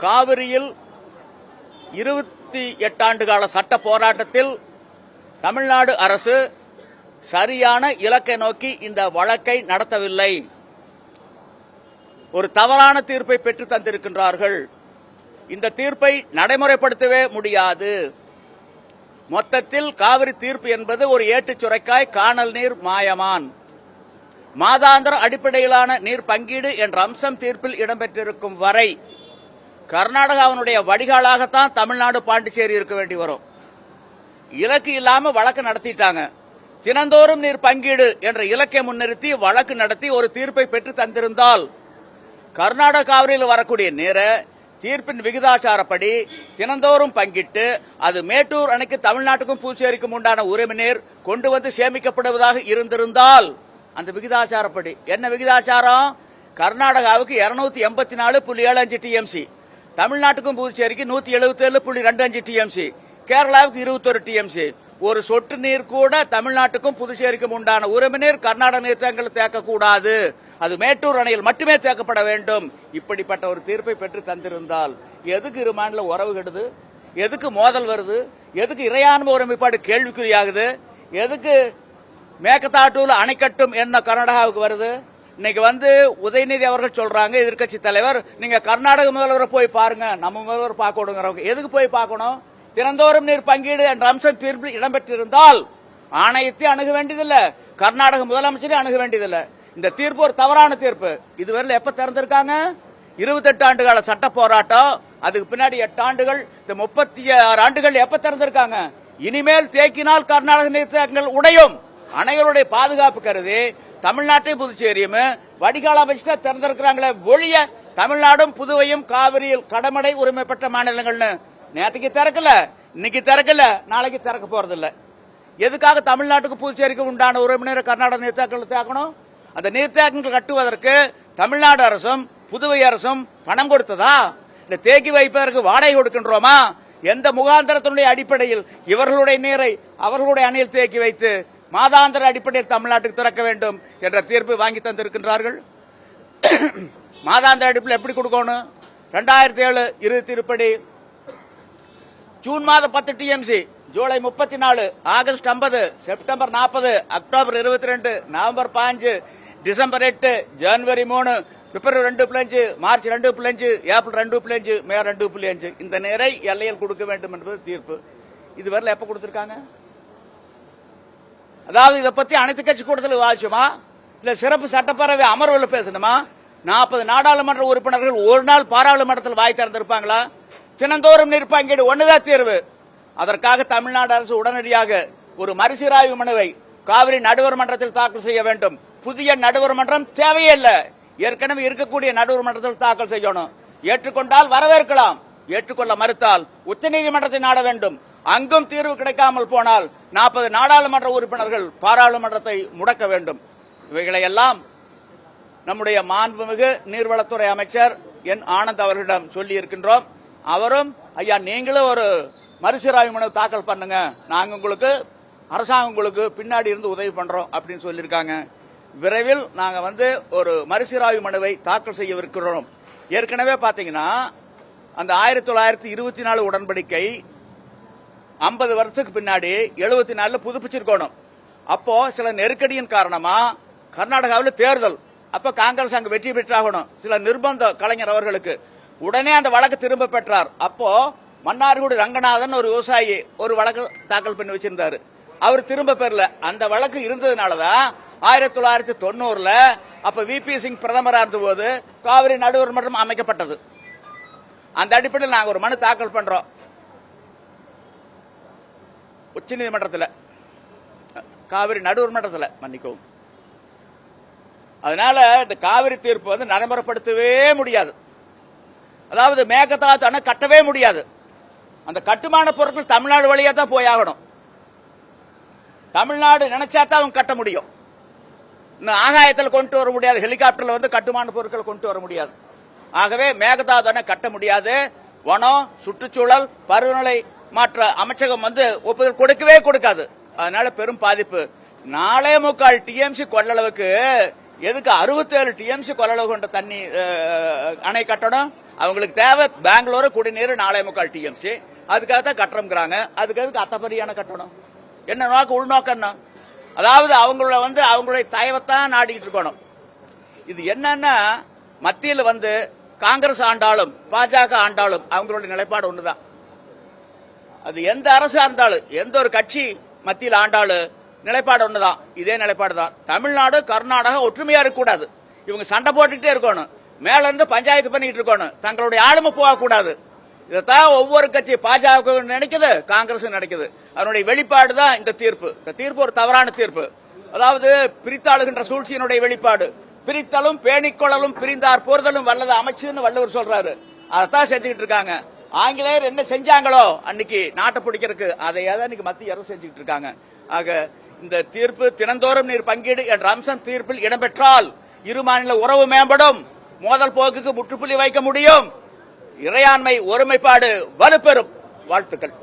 காவிரியில் 28 ஆண்டு கால சட்ட போராட்டத்தில் தமிழ்நாடு அரசு சரியான இலக்கை நோக்கி இந்த வழக்கை நடத்தவில்லை. ஒரு தவறான தீர்ப்பை பெற்று தந்திருக்கின்றார்கள். இந்த தீர்ப்பை நடைமுறைப்படுத்தவே முடியாது. மொத்தத்தில் காவிரி தீர்ப்பு என்பது ஒரு ஏட்டுச் சுரைக்காய், காணல் நீர் மாயமான். மாதாந்திர அடிப்படையிலான நீர் பங்கீடு என்ற அம்சம் தீர்ப்பில் இடம்பெற்றிருக்கும் வரை கர்நாடகாவினுடைய வடிகாலாகத்தான் தமிழ்நாடு பாண்டிச்சேரி இருக்க வேண்டி வரும். இலக்கு இல்லாம வழக்கு நடத்திட்டாங்க. தினந்தோறும் நீர் பங்கீடு என்ற இலக்கை முன்னிறுத்தி வழக்கு நடத்தி ஒரு தீர்ப்பை பெற்று தந்திருந்தால் கர்நாடக காவிரியில் வரக்கூடிய நீரை தீர்ப்பின் விகிதாச்சாரப்படி தினந்தோறும் பங்கிட்டு அது மேட்டூர் அணைக்கு தமிழ்நாட்டுக்கும் புதுச்சேரிக்கும் உண்டான உரிமை நீர் கொண்டு வந்து சேமிக்கப்படுவதாக இருந்திருந்தால் அந்த விகிதாச்சாரப்படி என்ன விகிதாச்சாரம்? கர்நாடகாவுக்கு 284.75 டிஎம்சி, தமிழ்நாட்டுக்கும் புதுச்சேரிக்கு 177.25 டிஎம்சி, கேரளாவுக்கு 21 டிஎம்சி. ஒரு சொட்டு நீர் கூட தமிழ்நாட்டுக்கும் புதுச்சேரிக்கும் உண்டான உரிமை நீர் கர்நாடக நீர்த்தேக்கங்கள் தேக்கக்கூடாது. அது மேட்டூர் அணையில் மட்டுமே தேக்கப்பட வேண்டும். இப்படிப்பட்ட ஒரு தீர்ப்பை பெற்று தந்திருந்தால் எதுக்கு இரு மாநில உறவு கெடுது? எதுக்கு மோதல் வருது? எதுக்கு இறையாண்மை ஒருமைப்பாடு கேள்விக்குறியாகுது? எதுக்கு மேகதாட்டூல அணைக்கட்டும் என்ன கர்நாடகாவுக்கு வருது? இன்னைக்கு உதயநிதி அவர்கள் சொல்றாங்க, எதிர்க்கட்சி தலைவர், நீங்க கர்நாடக முதல்வரை போய் பாருங்க, நம்ம முதல்வர் பார்க்க விடுங்கிறவங்க. எதுக்கு போய் பார்க்கணும்? தினந்தோறும் நீர் பங்கீடு என்ற அம்சம் தீர்ப்பில் இடம்பெற்றிருந்தால் ஆணையத்தை அணுக வேண்டியதில்லை, கர்நாடக முதலமைச்சரை அணுக வேண்டியதில்லை. இந்த தீர்ப்பு ஒரு தவறான தீர்ப்பு. இதுவரை எப்ப திறந்திருக்காங்க? 28 ஆண்டு கால சட்ட போராட்டம், அதுக்கு பின்னாடி 8 ஆண்டுகள், இந்த 36 ஆண்டுகள் எப்ப திறந்திருக்காங்க? இனிமேல் தேக்கினால் கர்நாடக நீர்த்தேக்கங்கள் உடையும். அணைகளுடைய பாதுகாப்பு கருதி தமிழ்நாட்டையும் புதுச்சேரியும் வடிகால வச்சுதான் திறந்திருக்கிறாங்களே ஒழிய தமிழ்நாடும் புதுவையும் காவிரியில் கடமடை உரிமை பெற்ற மாநிலங்கள்னு நேற்றுக்கு திறக்கல, இன்னைக்கு திறக்கல, நாளைக்கு திறக்க போறதில்ல. எதுக்காக தமிழ்நாட்டுக்கு புதுச்சேரிக்கு உண்டான உரிமை கர்நாடக நீர்த்தேக்கங்கள் தேக்கணும்? அந்த நீர்த்தேக்கங்கள் கட்டுவதற்கு தமிழ்நாடு அரசும் புதுவை அரசும் பணம் கொடுத்ததா? இல்ல தேக்கி வைப்பதற்கு வாடகை கொடுக்கின்றோமா? எந்த முகாந்திரத்தினுடைய அடிப்படையில் இவர்களுடைய நீரை அவர்களுடைய அணையில் தேக்கி வைத்து மாதாந்திர அடிப்படையில் தமிழ்நாட்டுக்கு திறக்க வேண்டும் என்ற தீர்ப்பு வாங்கி தந்திருக்கின்றார்கள். மாதாந்திர அடிப்படையில் எப்படி கொடுக்கணும்? 2007 இறுதி தீர்ப்படி ஜூன் மாதம் 10 TMC, July 34, August 50, September 40, October 22, November 5, December 8, ஜனவரி 3, பிப்ரவரி 2.5, மார்ச் 2.5, ஏப்ரல் 2.5, மே 2.5 இந்த நீரை எல்லையில் கொடுக்க வேண்டும் என்பது தீர்ப்பு. இதுவரை எப்ப கொடுத்திருக்காங்க? அதாவது இதை பத்தி அனைத்து கட்சி கூட்டத்தில் விவாதிச்சுமா? இல்ல சிறப்பு சட்டப்பேரவை அமர்வில் பேசணுமா? 40 நாடாளுமன்ற உறுப்பினர்கள் ஒரு நாள் பாராளுமன்றத்தில் வாய் திறந்திருப்பாங்களா? தினந்தோறும் நீர் பங்கீடு ஒன்றுதான் தீர்வு. அதற்காக தமிழ்நாடு அரசு உடனடியாக ஒரு மறுசீராய்வு மனுவை காவிரி நடுவர் மன்றத்தில் தாக்கல் செய்ய வேண்டும். புதிய நடுவர் மன்றம் தேவையே இல்லை, ஏற்கனவே இருக்கக்கூடிய நடுவர் மன்றத்தில் தாக்கல் செய்யணும். ஏற்றுக்கொண்டால் வரவேற்கலாம், ஏற்றுக்கொள்ள மறுத்தால் உச்சநீதிமன்றத்தை நாட வேண்டும். அங்கும் தீர்வு கிடைக்காமல் போனால் 40 நாடாளுமன்ற உறுப்பினர்கள் பாராளுமன்றத்தை முடக்க வேண்டும். இவைகளையெல்லாம் நம்முடைய மாண்புமிகு நீர்வளத்துறை அமைச்சர் என் ஆனந்த் அவர்களிடம் சொல்லி இருக்கின்றோம். அவரும் ஐயா நீங்களும் ஒரு மறுசீராய்வு மனு தாக்கல் பண்ணுங்க, நாங்க உங்களுக்கு அரசாங்கம் உங்களுக்கு பின்னாடி இருந்து உதவி பண்றோம் அப்படின்னு சொல்லியிருக்காங்க. விரைவில் நாங்க ஒரு மறுசீராய்வு மனுவை தாக்கல் செய்யவிருக்கிறோம். ஏற்கனவே பாத்தீங்கன்னா அந்த 1924 உடன்படிக்கை 50 வருஷத்துக்கு பின்னாடி 74 புதுப்பிச்சிருக்கணும். அப்போ சில நெருக்கடியின் காரணமா கர்நாடகாவில் தேர்தல், அப்ப காங்கிரஸ் அங்கு வெற்றி பெற்றாகணும். சில நிர்பந்தம் கலைஞர் அவர்களுக்கு, உடனே அந்த வழக்கு திரும்ப பெற்றார். அப்போ மன்னார்குடி ரங்கநாதன் ஒரு விவசாயி ஒரு வழக்கு தாக்கல் பண்ணி வச்சிருந்தாரு, அவர் திரும்ப பெறல. அந்த வழக்கு இருந்ததுனாலதான் 1990 அப்ப விபி சிங் பிரதமராக இருந்தபோது காவிரி நடுவர் மன்றம் அமைக்கப்பட்டது. அந்த அடிப்படையில் நாங்கள் ஒரு மனு தாக்கல் பண்றோம் உச்சநீதிமன்றத்தில், காவிரி நடுவர் மன்றத்தில் மன்னிக்கவும். அதனால இந்த காவிரி தீர்ப்பு நடைமுறைப்படுத்தவே முடியாது. அதாவது மேகதாது அணை கட்டவே முடியாது. அந்த கட்டுமான பொருட்கள் தமிழ்நாடு வழியா தான் போயாகணும். தமிழ்நாடு நினைச்சாதான் அவங்க கட்ட முடியும். இன்னும் ஆகாயத்தில் கொண்டு வர முடியாது, ஹெலிகாப்டர்ல கட்டுமான பொருட்கள் கொண்டு வர முடியாது. ஆகவே மேகதாது அணை கட்ட முடியாது. வனம், சுற்றுச்சூழல், பருவநிலை மாற்ற அமைச்சகம் ஒப்புதல் கொடுக்கவே கொடுக்காது. அதனால பெரும் பாதிப்பு. 4.25 டிஎம்சி கொள்ளளவுக்கு எதுக்கு 67 டிஎம்சி கொள்ளளவு கொண்ட தண்ணி அணை கட்டணும்? அவங்களுக்கு தேவை பெங்களூரு குடிநீர் 4.25 டிஎம்சி. அதுக்காக தான் கட்டுறோம்ங்கிறாங்க. அதுக்கு அத்தப்பரியான கட்டணும் என்ன நோக்கம்? உள்நோக்கம் என்ன? அதாவது அவங்களுடைய தயவைத்தான் நாடிக்கிட்டு இருக்கணும். இது என்னன்னா மத்தியில் காங்கிரஸ் ஆண்டாலும் பாஜக ஆண்டாலும் அவங்களுடைய நிலைப்பாடு ஒண்ணுதான். அது எந்த அரசா இருந்தாலும் எந்த ஒரு கட்சி மத்தியில் ஆண்டாலும் நிலைப்பாடு ஒண்ணுதான். இதே நிலைப்பாடு தான். தமிழ்நாடு கர்நாடகா ஒற்றுமையா இருக்கக்கூடாது. இவங்க சண்டை போட்டுக்கிட்டே இருக்கணும். மேல இருந்து பஞ்சாயத்து பண்ணிட்டு இருக்கணும். தங்களுடைய ஆளுமை போகக்கூடாது. இதைத்தான் ஒவ்வொரு கட்சி பாஜக நினைக்குது, காங்கிரஸ் நினைக்குது. அதனுடைய வெளிப்பாடு தான் இந்த தீர்ப்பு. இந்த தீர்ப்பு ஒரு தவறான தீர்ப்பு. அதாவது பிரித்தாளுகின்ற சூழ்ச்சியினுடைய வெளிப்பாடு. பிரித்தலும் பேணிக்கொள்ளலும் பிரிந்தார் போர்தலும் வல்லது அமைச்சுன்னு வள்ளுவர் சொல்றாரு. அதைத்தான் செஞ்சுக்கிட்டு இருக்காங்க. ஆங்கிலேயர் என்ன செஞ்சாங்களோ அன்னைக்கு நாட்டை பிடிக்கிறதுக்கு அதையாதான் இன்னைக்கு மத்திய அரசு செஞ்சுக்கிட்டு இருக்காங்க. ஆக இந்த தீர்ப்பு தினந்தோறும் நீர் பங்கீடு என்ற அம்சம் தீர்ப்பில் இடம்பெற்றால் இரு மாநில உறவு மேம்படும், மோதல் போக்குக்கு முற்றுப்புள்ளி வைக்க முடியும், இறையாண்மை ஒருமைப்பாடு வலுப்பெறும். வாழ்த்துக்கள்.